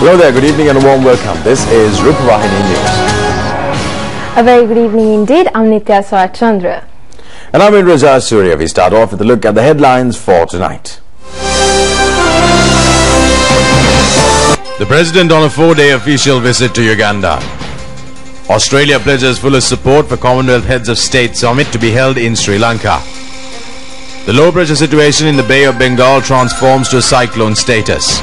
Hello there, good evening and a warm welcome. This is RupEng-News. A very good evening indeed. I'm Nitya Chandra. And I'm Indraja Surya. We start off with a look at the headlines for tonight. The President on a 4-day official visit to Uganda. Australia pledges fullest support for Commonwealth Heads of State Summit to be held in Sri Lanka. The low pressure situation in the Bay of Bengal transforms to a cyclone status.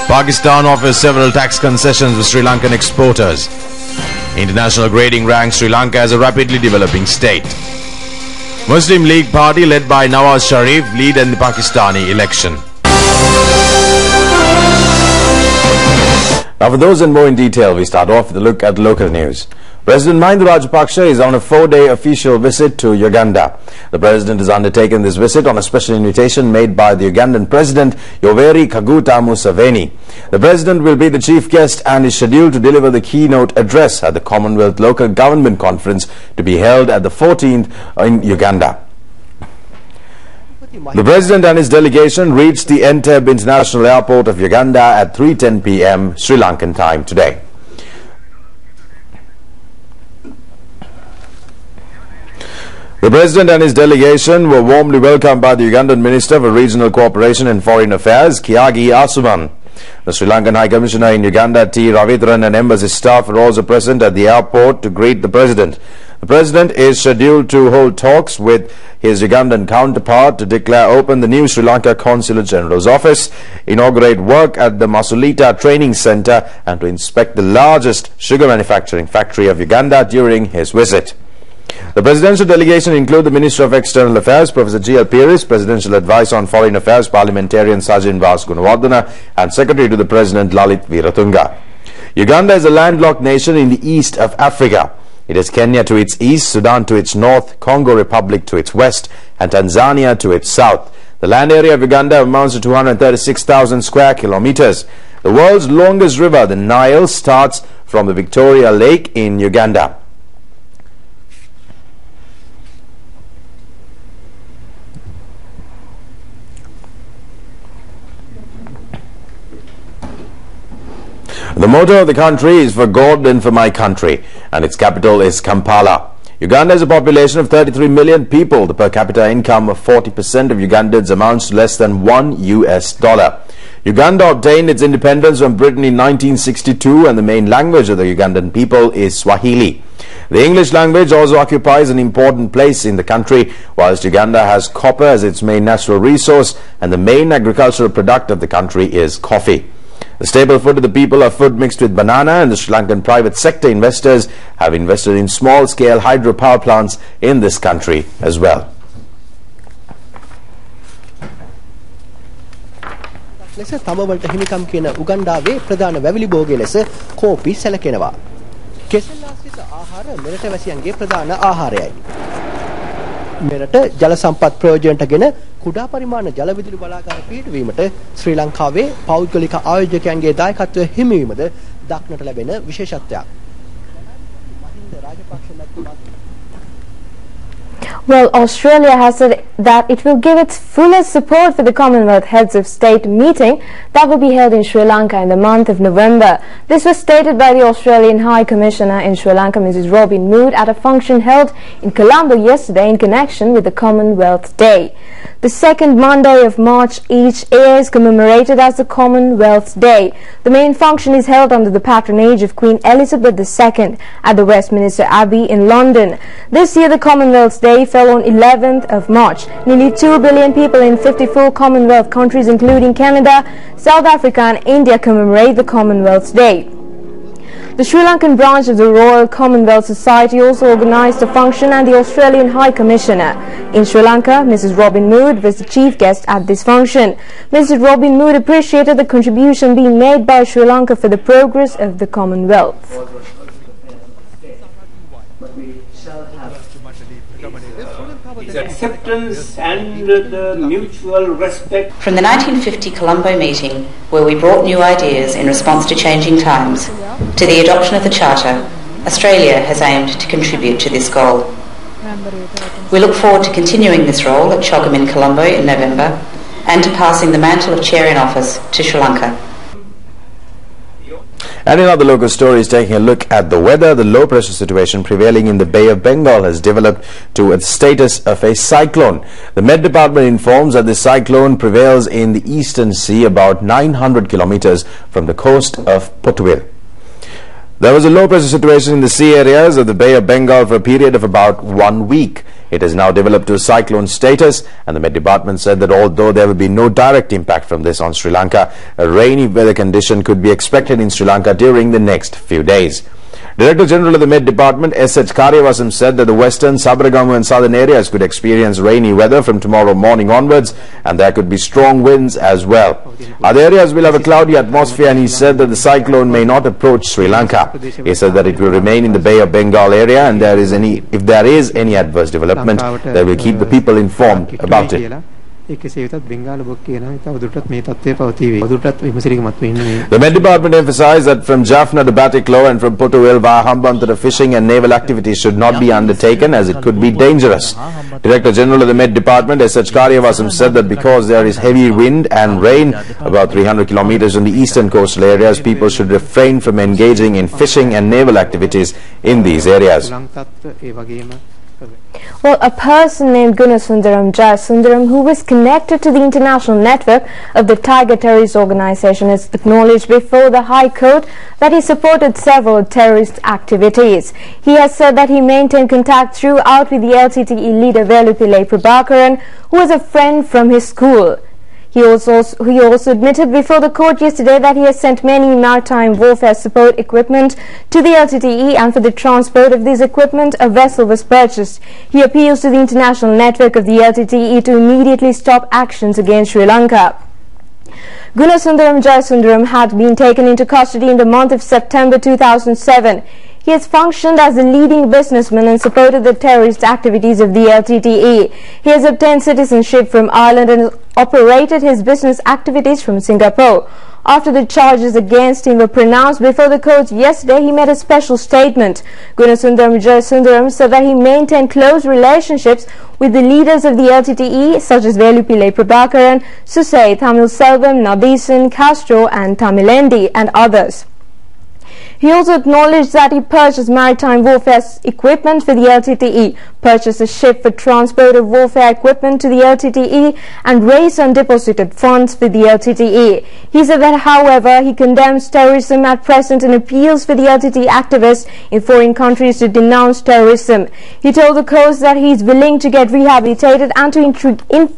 Pakistan offers several tax concessions for Sri Lankan exporters. International grading ranks Sri Lanka as a rapidly developing state. Muslim League Party led by Nawaz Sharif lead in the Pakistani election. Now for those and more in detail, we start off with a look at local news. President Mahinda Rajapaksa is on a 4-day official visit to Uganda. The President has undertaken this visit on a special invitation made by the Ugandan President Yoweri Kaguta Museveni. The President will be the chief guest and is scheduled to deliver the keynote address at the Commonwealth Local Government Conference to be held at the 14th in Uganda. The President and his delegation reached the Entebbe International Airport of Uganda at 3:10 p.m. Sri Lankan time today. The President and his delegation were warmly welcomed by the Ugandan Minister for Regional Cooperation and Foreign Affairs, Kiagi Asuman. The Sri Lankan High Commissioner in Uganda, T. Ravitran, and embassy staff were also present at the airport to greet the President. The President is scheduled to hold talks with his Ugandan counterpart to declare open the new Sri Lanka Consulate General's office, inaugurate work at the Masulita Training Centre, and to inspect the largest sugar manufacturing factory of Uganda during his visit. The presidential delegation include the Minister of External Affairs, Professor G.L. Pieris, Presidential Advisor on Foreign Affairs, Parliamentarian Sajin Vas Gunawardena, and Secretary to the President Lalit Viratunga. Uganda is a landlocked nation in the east of Africa. It has Kenya to its east, Sudan to its north, Congo Republic to its west, and Tanzania to its south. The land area of Uganda amounts to 236,000 square kilometers. The world's longest river, the Nile, starts from the Victoria Lake in Uganda. The motto of the country is "For God and for my country," and its capital is Kampala. Uganda has a population of 33 million people. The per capita income of 40% of Ugandans amounts to less than $1. Uganda obtained its independence from Britain in 1962, and the main language of the Ugandan people is Swahili. The English language also occupies an important place in the country, whilst Uganda has copper as its main natural resource, and the main agricultural product of the country is coffee. The staple food of the people are food mixed with banana, and the Sri Lankan private sector investors have invested in small-scale hydropower plants in this country as well. මෙරට ජල සම්පත් ප්‍රයෝජනට ගෙන කුඩා පරිමාණ ජල විදුලි බලාගාර පිහිටුවීමට ශ්‍රී ලංකාවේ පෞද්ගලික ආයෝජකයන්ගේ දායකත්වය හිමිවීමද දක්නට ලැබෙන විශේෂත්වයක්. මහින්ද රාජපක්ෂ මැතිතුමා Well, Australia has said that it will give its fullest support for the Commonwealth Heads of State meeting that will be held in Sri Lanka in the month of November. This was stated by the Australian High Commissioner in Sri Lanka, Mrs. Robin Mood, at a function held in Colombo yesterday in connection with the Commonwealth Day. The second Monday of March each year is commemorated as the Commonwealth Day. The main function is held under the patronage of Queen Elizabeth II at the Westminster Abbey in London. This year the Commonwealth Day fell on 11th of March. Nearly 2 billion people in 54 Commonwealth countries including Canada, South Africa and India commemorate the Commonwealth Day. The Sri Lankan branch of the Royal Commonwealth Society also organised the function, and the Australian High Commissioner in Sri Lanka, Mrs. Robin Mood, was the chief guest at this function. Mrs. Robin Mood appreciated the contribution being made by Sri Lanka for the progress of the Commonwealth. Its acceptance and the mutual respect. From the 1950 Colombo meeting, where we brought new ideas in response to changing times, to the adoption of the Charter, Australia has aimed to contribute to this goal. We look forward to continuing this role at CHOGM in Colombo in November and to passing the mantle of Chair in Office to Sri Lanka. And in other local stories, taking a look at the weather, the low pressure situation prevailing in the Bay of Bengal has developed to its status of a cyclone. The Met Department informs that this cyclone prevails in the eastern sea about 900 kilometers from the coast of Portugal. There was a low pressure situation in the sea areas of the Bay of Bengal for a period of about 1 week. It has now developed to a cyclone status, and the Met Department said that although there will be no direct impact from this on Sri Lanka, a rainy weather condition could be expected in Sri Lanka during the next few days. Director General of the Met Department S.H. Karyavasam said that the western, Sabaragamu and southern areas could experience rainy weather from tomorrow morning onwards, and there could be strong winds as well. Other areas will have a cloudy atmosphere, and he said that the cyclone may not approach Sri Lanka. He said that it will remain in the Bay of Bengal area, and if there is any adverse development, they will keep the people informed about it. The Met Department emphasized that from Jaffna to Batiklo and from Portugal via Hambantota, fishing and naval activities should not be undertaken as it could be dangerous. Director General of the Met Department S.H. Karyavasam said that because there is heavy wind and rain about 300 kilometers on the eastern coastal areas, people should refrain from engaging in fishing and naval activities in these areas. Well, a person named Gunasundaram Jayasundaram, who was connected to the international network of the Tiger terrorist organization, has acknowledged before the High Court that he supported several terrorist activities. He has said that he maintained contact throughout with the LTTE leader Velupillai Prabhakaran, who was a friend from his school. He also admitted before the court yesterday that he has sent many maritime warfare support equipment to the LTTE, and for the transport of this equipment a vessel was purchased. He appeals to the international network of the LTTE to immediately stop actions against Sri Lanka. Gunasundaram Jayasundaram had been taken into custody in the month of September 2007. He has functioned as a leading businessman and supported the terrorist activities of the LTTE. He has obtained citizenship from Ireland and operated his business activities from Singapore. After the charges against him were pronounced before the court yesterday, he made a special statement. Gunasundaram Jayasundaram said that he maintained close relationships with the leaders of the LTTE such as Velupillai Prabhakaran, Susai, Thamil Selvam, Nadesan, Castro and Tamilendi and others. He also acknowledged that he purchased maritime warfare equipment for the LTTE, purchased a ship for transport of warfare equipment to the LTTE, and raised undeposited funds for the LTTE. He said that, however, he condemns terrorism at present and appeals for the LTTE activists in foreign countries to denounce terrorism. He told the court that he is willing to get rehabilitated and to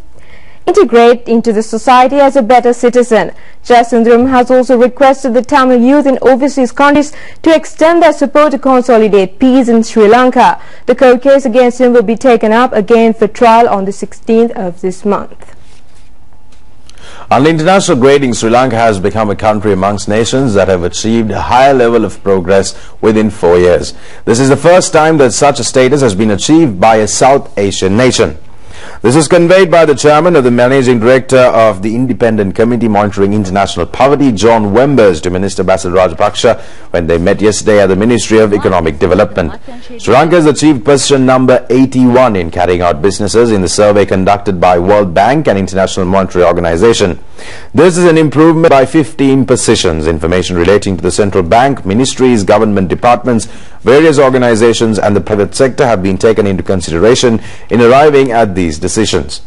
integrate into the society as a better citizen. Jayasundaram has also requested the Tamil youth in overseas countries to extend their support to consolidate peace in Sri Lanka. The court case against him will be taken up again for trial on the 16th of this month. On international grading, Sri Lanka has become a country amongst nations that have achieved a higher level of progress within 4 years. This is the first time that such a status has been achieved by a South Asian nation. This is conveyed by the chairman of the managing director of the Independent Committee Monitoring International Poverty, John Wembers, to Minister Basil Rajapaksa when they met yesterday at the Ministry of Economic Development. Sri Lanka has achieved position number 81 in carrying out businesses in the survey conducted by World Bank and International Monetary Organization. This is an improvement by 15 positions. Information relating to the central bank, ministries, government departments, various organizations and the private sector have been taken into consideration in arriving at these decisions.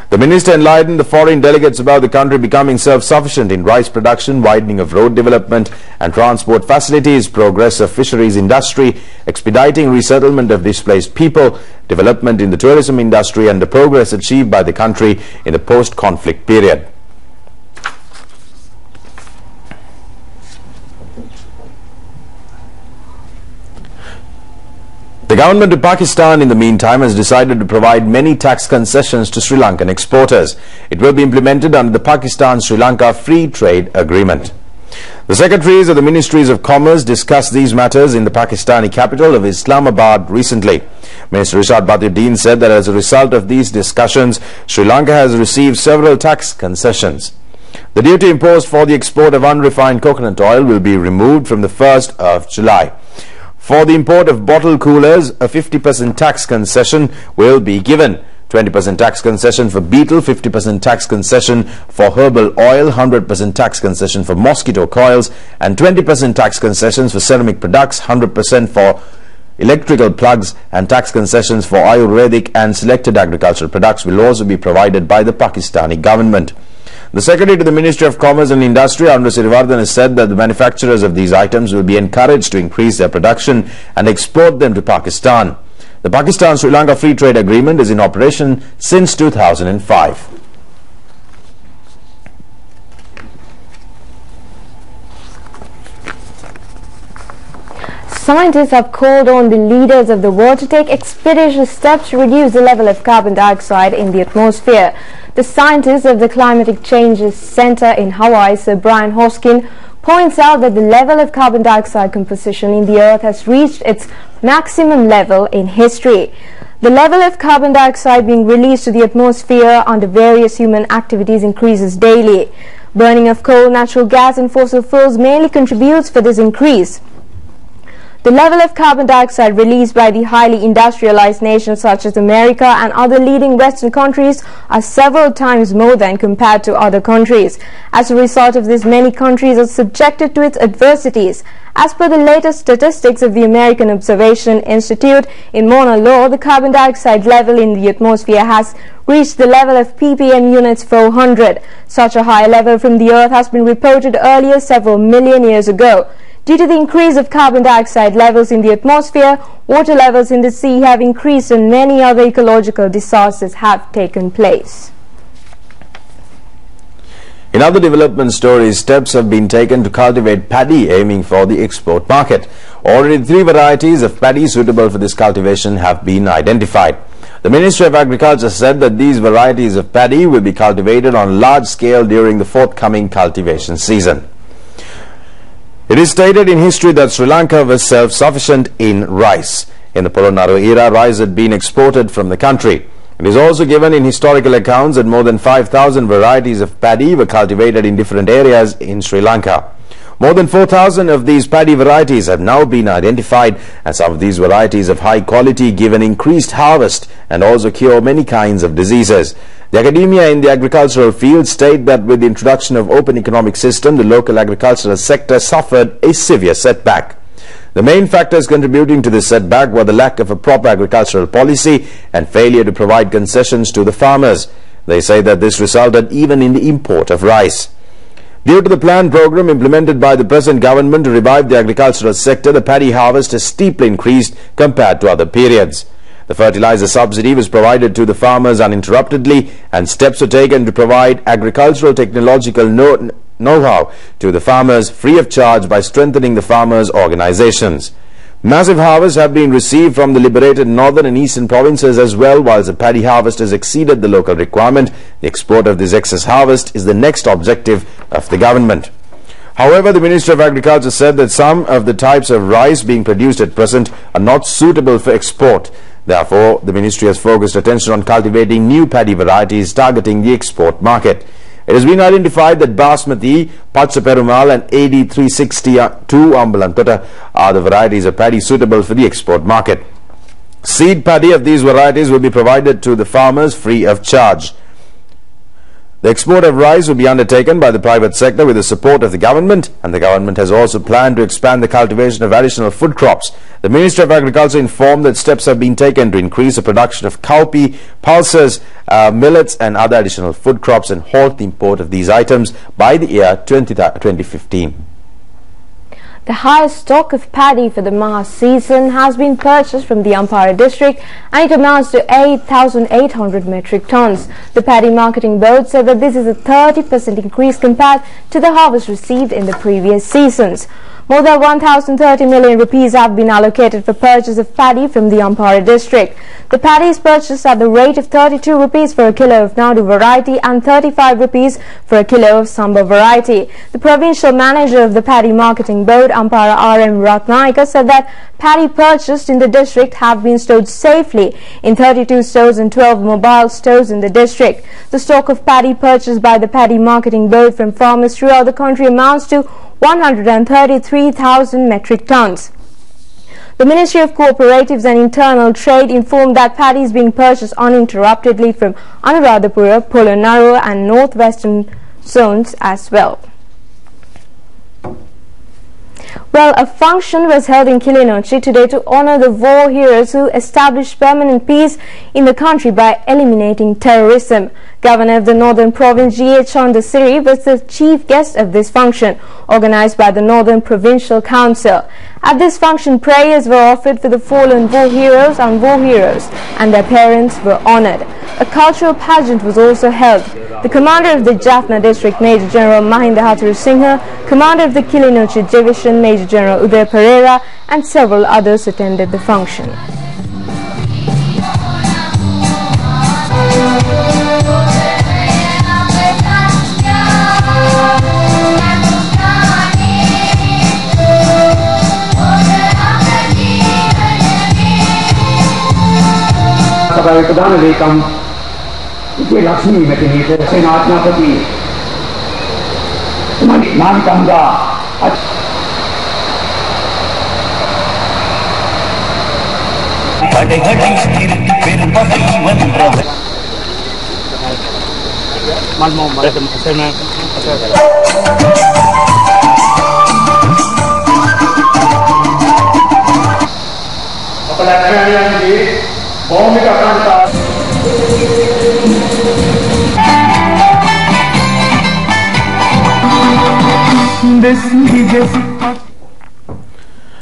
The minister enlightened the foreign delegates about the country becoming self-sufficient in rice production, widening of road development and transport facilities, progress of fisheries industry, expediting resettlement of displaced people, development in the tourism industry and the progress achieved by the country in the post-conflict period. The government of Pakistan, in the meantime, has decided to provide many tax concessions to Sri Lankan exporters. It will be implemented under the Pakistan-Sri Lanka Free Trade Agreement. The secretaries of the Ministries of Commerce discussed these matters in the Pakistani capital of Islamabad recently. Minister Rishad Batuddin said that as a result of these discussions, Sri Lanka has received several tax concessions. The duty imposed for the export of unrefined coconut oil will be removed from the 1st of July. For the import of bottle coolers, a 50% tax concession will be given. 20% tax concession for beetle, 50% tax concession for herbal oil, 100% tax concession for mosquito coils, and 20% tax concessions for ceramic products, 100% for electrical plugs, and tax concessions for Ayurvedic and selected agricultural products will also be provided by the Pakistani government. The Secretary to the Ministry of Commerce and Industry, Andra Sirivardhan, has said that the manufacturers of these items will be encouraged to increase their production and export them to Pakistan. The Pakistan-Sri Lanka Free Trade Agreement is in operation since 2005. Scientists have called on the leaders of the world to take expeditious steps to reduce the level of carbon dioxide in the atmosphere. The scientist of the Climatic Changes Center in Hawaii, Sir Brian Hoskin, points out that the level of carbon dioxide composition in the earth has reached its maximum level in history. The level of carbon dioxide being released to the atmosphere under various human activities increases daily. Burning of coal, natural gas and fossil fuels mainly contributes for this increase. The level of carbon dioxide released by the highly industrialized nations such as America and other leading Western countries are several times more than compared to other countries. As a result of this, many countries are subjected to its adversities. As per the latest statistics of the American Observation Institute in Mauna Loa, the carbon dioxide level in the atmosphere has reached the level of ppm units 400. Such a high level from the earth has been reported earlier several million years ago. Due to the increase of carbon dioxide levels in the atmosphere, water levels in the sea have increased and many other ecological disasters have taken place. In other development stories, steps have been taken to cultivate paddy aiming for the export market. Already 3 varieties of paddy suitable for this cultivation have been identified. The Ministry of Agriculture said that these varieties of paddy will be cultivated on large scale during the forthcoming cultivation season. It is stated in history that Sri Lanka was self-sufficient in rice. In the Polonnaru era, rice had been exported from the country. It is also given in historical accounts that more than 5,000 varieties of paddy were cultivated in different areas in Sri Lanka. More than 4,000 of these paddy varieties have now been identified, and some of these varieties of high quality give an increased harvest and also cure many kinds of diseases. The academia in the agricultural field state that with the introduction of open economic system, the local agricultural sector suffered a severe setback. The main factors contributing to this setback were the lack of a proper agricultural policy and failure to provide concessions to the farmers. They say that this resulted even in the import of rice. Due to the planned program implemented by the present government to revive the agricultural sector, the paddy harvest has steeply increased compared to other periods. The fertilizer subsidy was provided to the farmers uninterruptedly, and steps were taken to provide agricultural technological know-how to the farmers free of charge by strengthening the farmers' organizations. Massive harvests have been received from the liberated northern and eastern provinces as well. Whilst the paddy harvest has exceeded the local requirement, the export of this excess harvest is the next objective of the government. However, the Ministry of Agriculture said that some of the types of rice being produced at present are not suitable for export. Therefore, the ministry has focused attention on cultivating new paddy varieties targeting the export market. It has been identified that Basmati, Pacha Perumal and AD 362 Ambalantota are the varieties of paddy suitable for the export market. Seed paddy of these varieties will be provided to the farmers free of charge. The export of rice will be undertaken by the private sector with the support of the government, and the government has also planned to expand the cultivation of additional food crops. The Ministry of Agriculture informed that steps have been taken to increase the production of cowpea, pulses, millets and other additional food crops and halt the import of these items by the year 2015. The highest stock of paddy for the Maha season has been purchased from the Ampara district, and it amounts to 8,800 metric tons. The Paddy Marketing Board said that this is a 30% increase compared to the harvest received in the previous seasons. More than 1,030 million rupees have been allocated for purchase of paddy from the Ampara district. The paddy is purchased at the rate of 32 rupees for a kilo of Nadu variety and 35 rupees for a kilo of Samba variety. The provincial manager of the Paddy Marketing Board, Ampara R.M. Ratnayaka, said that paddy purchased in the district have been stored safely in 32 stores and 12 mobile stores in the district. The stock of paddy purchased by the Paddy Marketing Board from farmers throughout the country amounts to 133,000 metric tons. The Ministry of Cooperatives and Internal Trade informed that paddy is being purchased uninterruptedly from Anuradhapura, Polonnaruwa and northwestern zones as well. Well, a function was held in Kilinochchi today to honor the war heroes who established permanent peace in the country by eliminating terrorism. Governor of the Northern Province G.H. Chandasiri was the chief guest of this function, organized by the Northern Provincial Council. At this function, prayers were offered for the fallen war heroes and their parents were honored. A cultural pageant was also held. The commander of the Jaffna district, Major General Mahinda Hattarusinghe, commander of the Kilinochchi division, Major General Uday Pereira, and several others attended the function.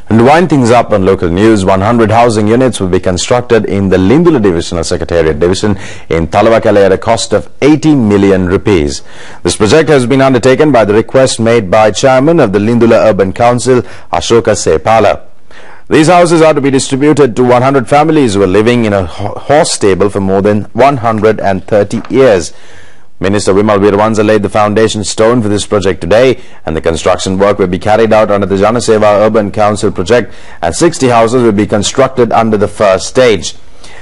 And to wind things up on local news, 100 housing units will be constructed in the Lindula Divisional Secretariat Division in Talawakale at a cost of 80 million rupees. This project has been undertaken by the request made by Chairman of the Lindula Urban Council, Ashoka Sepala. These houses are to be distributed to 100 families who are living in a horse stable for more than 130 years. Minister Vimal Veeravansa laid the foundation stone for this project today, and the construction work will be carried out under the Janaseva Urban Council project, and 60 houses will be constructed under the first stage.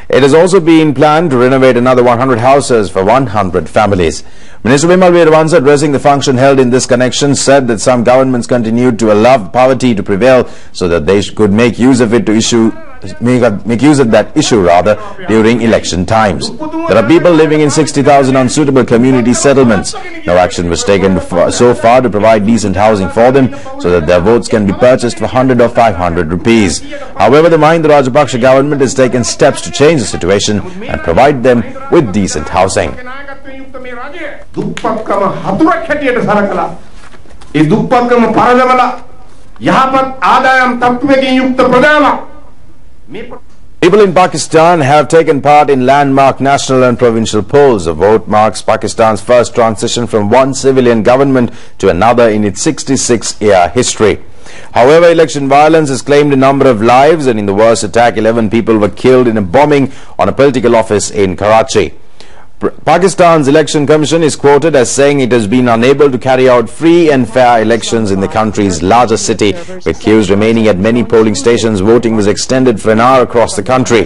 It has also been planned to renovate another 100 houses for 100 families. Minister Vimal Veeravansa, addressing the function held in this connection, said that some governments continued to allow poverty to prevail so that they could make use of it to make use of that issue during election times. There are people living in 60,000 unsuitable community settlements. No action was taken so far to provide decent housing for them so that their votes can be purchased for 100 or 500 rupees. However, the Mahinda Rajapaksa government has taken steps to change the situation and provide them with decent housing. People in Pakistan have taken part in landmark national and provincial polls. The vote marks Pakistan's first transition from one civilian government to another in its 66-year history. However, election violence has claimed a number of lives, and in the worst attack, 11 people were killed in a bombing on a political office in Karachi. Pakistan's Election Commission is quoted as saying it has been unable to carry out free and fair elections in the country's largest city. With queues remaining at many polling stations, voting was extended for an hour across the country.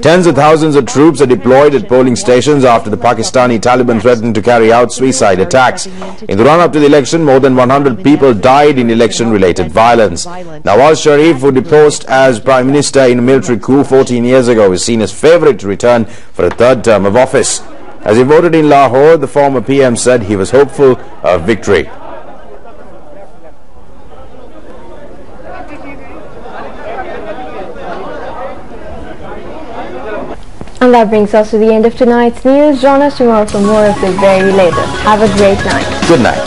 Tens of thousands of troops are deployed at polling stations after the Pakistani Taliban threatened to carry out suicide attacks. In the run-up to the election, more than 100 people died in election-related violence. Nawaz Sharif, who deposed as Prime Minister in a military coup 14 years ago, is seen as favourite to return for a third term of office. As he voted in Lahore, the former PM said he was hopeful of victory. And that brings us to the end of tonight's news. Join us tomorrow for more of the very latest. Have a great night. Good night.